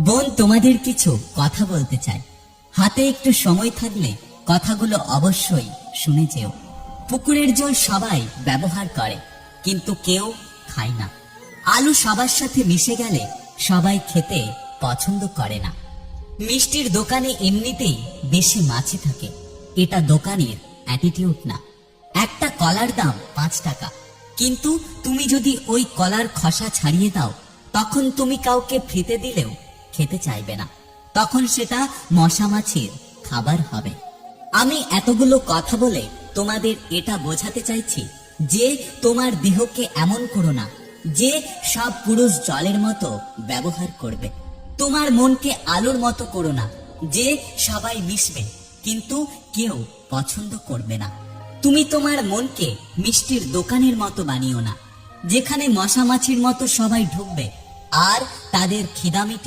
বোন, তোমাদের কিছু কথা বলতে চাই। হাতে একটু সময় থাকলে কথাগুলো অবশ্যই শুনে যেও। পুকুরের জল সবাই ব্যবহার করে, কিন্তু কেউ খায় না। আলু সবার সাথে মিশে গেলে সবাই খেতে পছন্দ করে না। মিষ্টির দোকানে এমনিতেই বেশি মাছি থাকে, এটা দোকানের অ্যাটিটিউড না। একটা কলার দাম 5 টাকা, কিন্তু তুমি যদি ওই কলার খোসা ছাড়িয়ে দাও, তখন তুমি কাউকে ফ্রিতে দিলেও খেতে চাইবে না। তখন সেটা মশা মাছির খাবার হবে। আমি এতগুলো কথা বলে তোমাদের এটা বোঝাতে চাইছি যে তোমার দেহকে এমন করো না যে সব পুরুষ জলের মতো ব্যবহার করবে। তোমার মনকে আলুর মতো করো না যে সবাই মিশবে কিন্তু কেউ পছন্দ করবে না। তুমি তোমার মনকে মিষ্টির দোকানের মতো বানিও না, যেখানে মশা মাছির মতো সবাই ঢুকবে আর তাদের খিদা মিটে